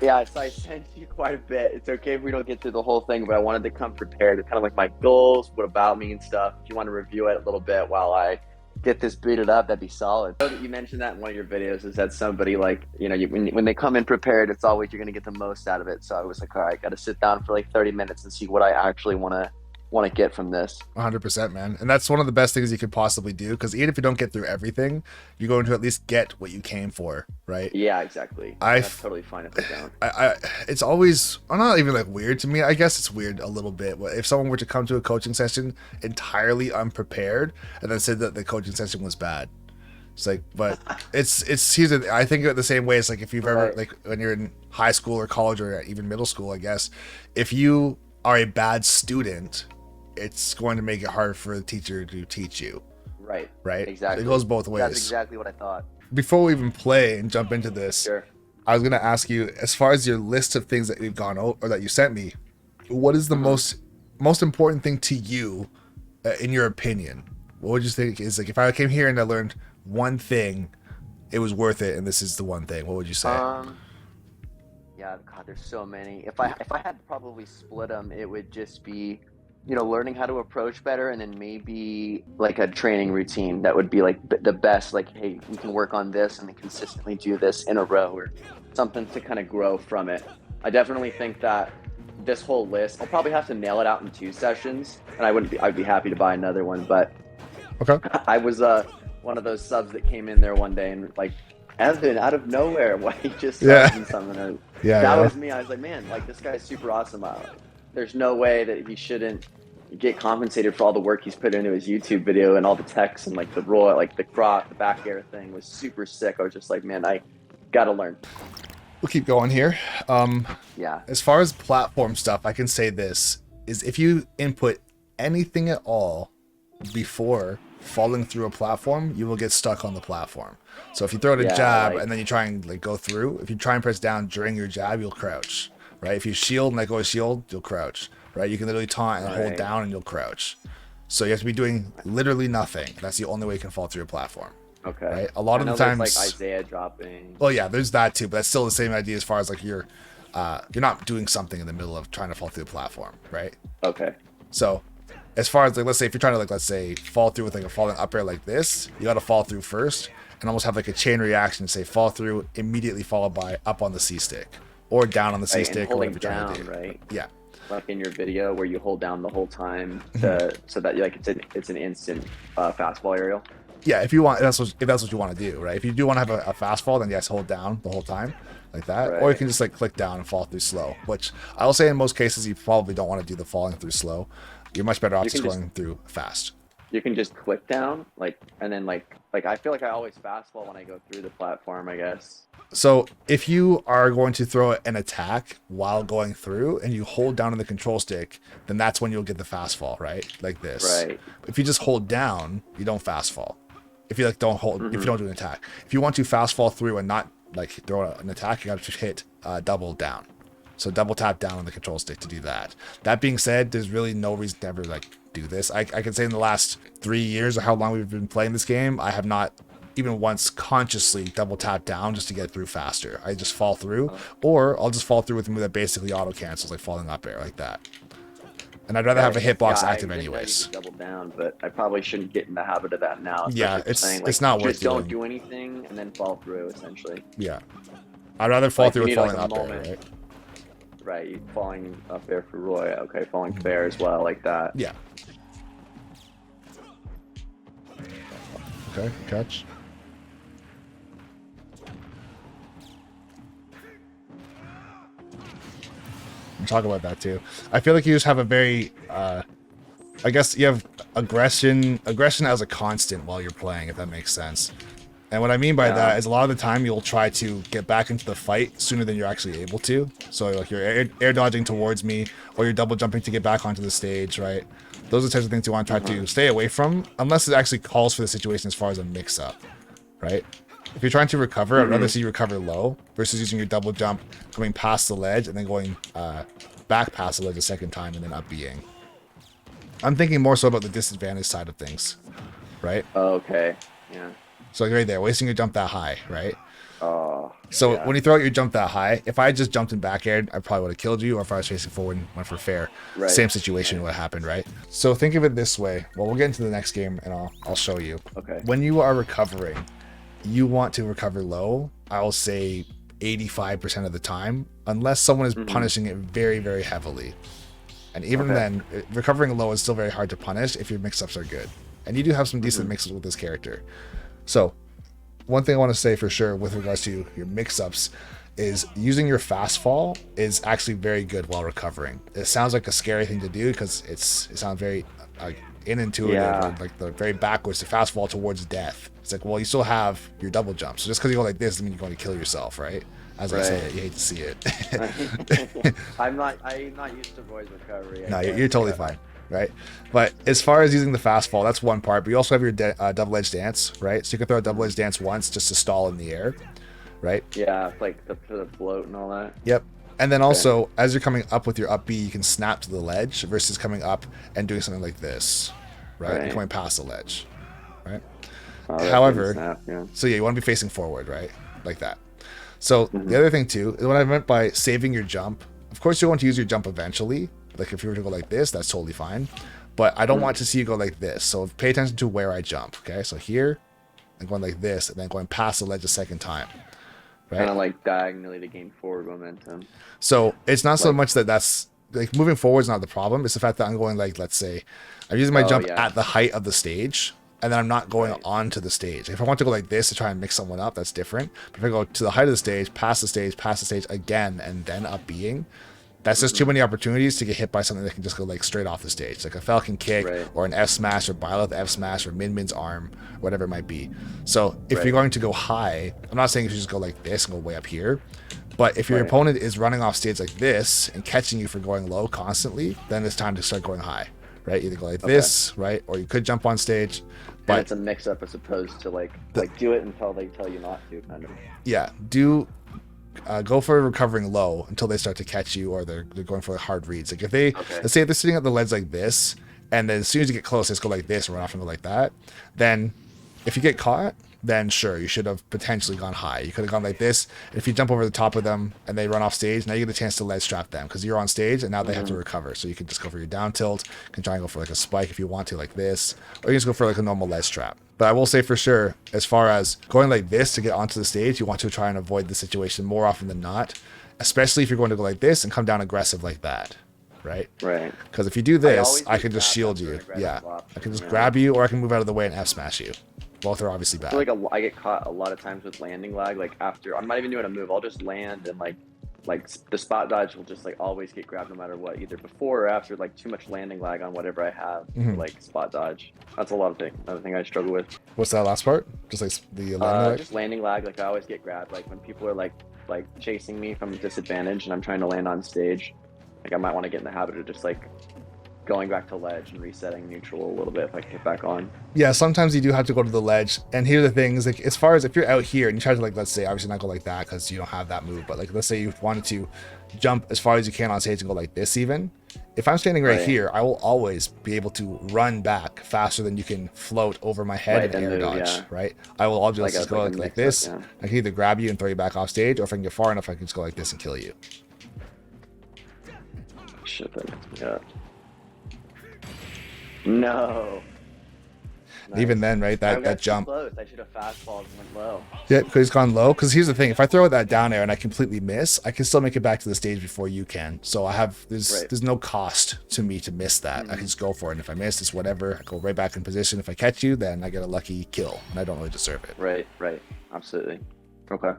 Yeah, so I sent you quite a bit. It's okay if we don't get through the whole thing, but I wanted to come prepared with kind of like my goals, what about me and stuff. If you want to review it a little bit while I get this booted up, that'd be solid. I know that you mentioned that in one of your videos is that somebody like, when they come in prepared, it's always you're going to get the most out of it. So I was like, all right, got to sit down for like 30 minutes and see what I actually want to get from this. 100%, man. And that's one of the best things you could possibly do, because even if you don't get through everything, you're going to at least get what you came for, right? Yeah, exactly. I, And that's totally fine if I don't. it's always not even like weird to me. I guess it's weird a little bit. If someone were to come to a coaching session entirely unprepared and then said that the coaching session was bad, it's like, but I think of it the same way. It's like if you've ever, Right. like when you're in high school or college or even middle school, I guess, if you are a bad student, it's going to make it hard for the teacher to teach you, Right. right? It Exactly. goes both That's ways. exactly what I thought. Before we even play and jump into this, Sure. I was going to ask you, as far as your list of things that we've gone over or that you sent me, what is the Hmm. most important thing to you, in your opinion? What would you think is, like, if I came here and I learned one thing, it was worth it, and this is the one thing, what would you say? Um, Yeah, God, there's so many. If I had to probably split them, it would just be, learning how to approach better, and then maybe like a training routine that would be like the best. Like, hey, we can work on this and then consistently do this in a row, or something to kind of grow from it. I definitely think that this whole list, I'll probably have to nail it out in 2 sessions, and I'd be happy to buy another one. But Okay. I was one of those subs that came in there one day and like Evan out of nowhere, why he just Yeah. subs and something. Yeah, That yeah. was me. I was like, man, like this guy's super awesome. There's no way that he shouldn't get compensated for all the work he's put into his YouTube video and all the text and like the roll, like the back air thing was super sick. I was just like, man, I gotta learn. We'll keep going here. Um, Yeah. as far as platform stuff, I can say this is if you input anything at all before falling through a platform, you will get stuck on the platform. So if you throw out a Yeah, jab like and then you try and like go through, if you try and press down during your jab, you'll crouch, right? If you shield and let go of shield, you'll crouch, right? You can literally taunt and hold right. down and you'll crouch. So you have to be doing literally nothing. That's the only way you can fall through a platform, Okay. right? A lot I of the know there's like times, Isaiah dropping. well, yeah, there's that too, but that's still the same idea as far as like you're not doing something in the middle of trying to fall through the platform, right? Okay. So as far as like, let's say if you're trying to like, let's say fall through with like a falling up air like this, you got to fall through first and almost have like a chain reaction, say fall through immediately followed by up on the C stick or down on the C Right. And stick or holding whatever you're trying to down, do. right? Yeah. Like in your video where you hold down the whole time Mhm. so that like it's an instant fastball aerial. Yeah, if you want, if that's what you want to do, right? If you do want to have a fast fall, then yes, hold down the whole time like that, or you Right. can just like click down and fall through slow. Which I will say in most cases you probably don't want to do the falling through slow. You're much better off You just can just going through fast. you can just click down like and then like I feel like I always fastball when I go through the platform, I guess. So if you are going to throw an attack while going through and you hold down on the control stick, then that's when you'll get the fast fall, right? Like this. Right. If you just hold down, you don't fast fall. If you like don't hold, if you Mm-hmm. don't do an attack, if you want to fast fall through and not like throw an attack, you got to hit double down. So double tap down on the control stick to do that. That being said, there's really no reason to ever like do this. I can say in the last 3 years or how long we've been playing this game, I have not even once consciously double tap down just to get through faster. I just fall through, or I'll just fall through with a move that basically auto cancels, like falling up air like that. And I'd rather have a Okay. Yeah, hitbox I active didn't know you anyways. could double down, but I probably shouldn't get in the habit of that now, Yeah, especially if you're saying it's like not worth just don't doing. do anything and then fall through essentially. Yeah, I'd rather fall Like through you with need like falling a up air, moment. right? Right, you falling up there for Roy. Okay, falling fair as well, like that. Yeah. Okay, catch. We'll talk about that too. I feel like you just have a very, I guess you have aggression as a constant while you're playing, if that makes sense. And what I mean by Yeah. that is a lot of the time you'll try to get back into the fight sooner than you're actually able to. So like you're air dodging towards me, or you're double jumping to get back onto the stage, right? Those are the types of things you want to try to stay away from, unless it actually calls for the situation as far as a mix-up, right? If you're trying to recover, I'd rather Mm-hmm. see you recover low versus using your double jump, going past the ledge, and then going back past the ledge a second time and then up being. I'm thinking more so about the disadvantage side of things, right? Okay. Yeah. So like right there, wasting your jump that high, right? Oh, So yeah. when you throw out your jump that high, if I had just jumped in back air, I probably would have killed you. Or if I was facing forward and went for fair, Right. same situation would have happened, right? So think of it this way. Well, we'll get into the next game and I'll show you. Okay. When you are recovering, you want to recover low. I will say 85% of the time, unless someone is punishing it very, very heavily. And even then, recovering low is still very hard to punish if your mix-ups are good. And you do have some decent mix-ups with this character. So one thing I want to say for sure with regards to your mix-ups is using your fast fall is actually very good while recovering. It sounds like a scary thing to do because it sounds very inintuitive, or like the very backwards to fast fall towards death. It's like, well, you still have your double jump. So just because you go like this doesn't mean you're going to kill yourself, right? As I say it, you hate to see it. I'm not used to voice recovery. No, you're totally fine, right? But as far as using the fast fall, that's one part. But you also have your double edge dance, right? So you can throw a double edge dance once just to stall in the air, right? Yeah, like the float and all that. Yep. And then also, as you're coming up with your up B, you can snap to the ledge versus coming up and doing something like this, right? And coming past the ledge, right? Oh, However, snap, so yeah, you want to be facing forward, right? Like that. So the other thing too is what I meant by saving your jump. Of course, you want to use your jump eventually. Like if you were to go like this, that's totally fine. But I don't want to see you go like this. So pay attention to where I jump. Okay, so here, and going like this, and then going past the ledge a second time. Right? Kind of like diagonally to gain forward momentum. So it's not so much that's like moving forward is not the problem. It's the fact that I'm going like, let's say, I'm using my jump at the height of the stage. And then I'm not going onto the stage. If I want to go like this to try and mix someone up, that's different. But if I go to the height of the stage, past the stage again, and then up being, that's just too many opportunities to get hit by something that can just go like straight off the stage, like a Falcon kick or an F smash or Byleth F smash or Min's arm, whatever it might be. So if you're going to go high, I'm not saying you should just go like this and go way up here. But if your opponent is running off stage like this and catching you for going low constantly, then it's time to start going high. Right, either go like this, right, or you could jump on stage. But and it's a mix-up as opposed to like do it until they tell you not to, kind of. Yeah, go for recovering low until they start to catch you, or they're going for hard reads. Like if they, let's say if they're sitting at the ledge like this, and then as soon as you get close, they just go like this and run off and go like that. Then, if you get caught, then sure, you should have potentially gone high. You could have gone like this. If you jump over the top of them and they run off stage, now you get a chance to ledge trap them because you're on stage and now they have to recover. So you can just go for your down tilt. You can try and go for like a spike if you want to, like this, or you can just go for like a normal ledge trap. But I will say for sure, as far as going like this to get onto the stage, you want to try and avoid the situation more often than not, especially if you're going to go like this and come down aggressive like that. Right? Because if you do this, I can just shield you. Yeah. I can just grab you, or I can move out of the way and F smash you. Both are obviously bad. I feel like I get caught a lot of times with landing lag. Like after, I'm not even doing a move. I'll just land and like the spot dodge will just like always get grabbed no matter what, either before or after. Like too much landing lag on whatever I have, like spot dodge. That's another thing I struggle with. What's that last part? Just like the landing lag? Just landing lag. Like I always get grabbed. Like when people are like chasing me from a disadvantage and I'm trying to land on stage, like I might want to get in the habit of just like going back to ledge and resetting neutral a little bit if I can get back on. Yeah, sometimes you do have to go to the ledge. And here are the things, like as far as if you're out here and you try to like, let's say, obviously not go like that because you don't have that move, but like let's say you wanted to jump as far as you can on stage and go like this even. If I'm standing right here, I will always be able to run back faster than you can float over my head and air dodge, right? I will always just go like this. I can either grab you and throw you back off stage, or if I can get far enough, I can just go like this and kill you. Shit, that gets me up. No. Nice. Even then, right, that jump. Close. I should have fastballed and went low. Yeah, because he's gone low. Because here's the thing: if I throw that down air and I completely miss, I can still make it back to the stage before you can. So there's no cost to me to miss that. I can just go for it. And if I miss, it's whatever. I go right back in position. If I catch you, then I get a lucky kill, and I don't really deserve it. Right. Absolutely. Okay.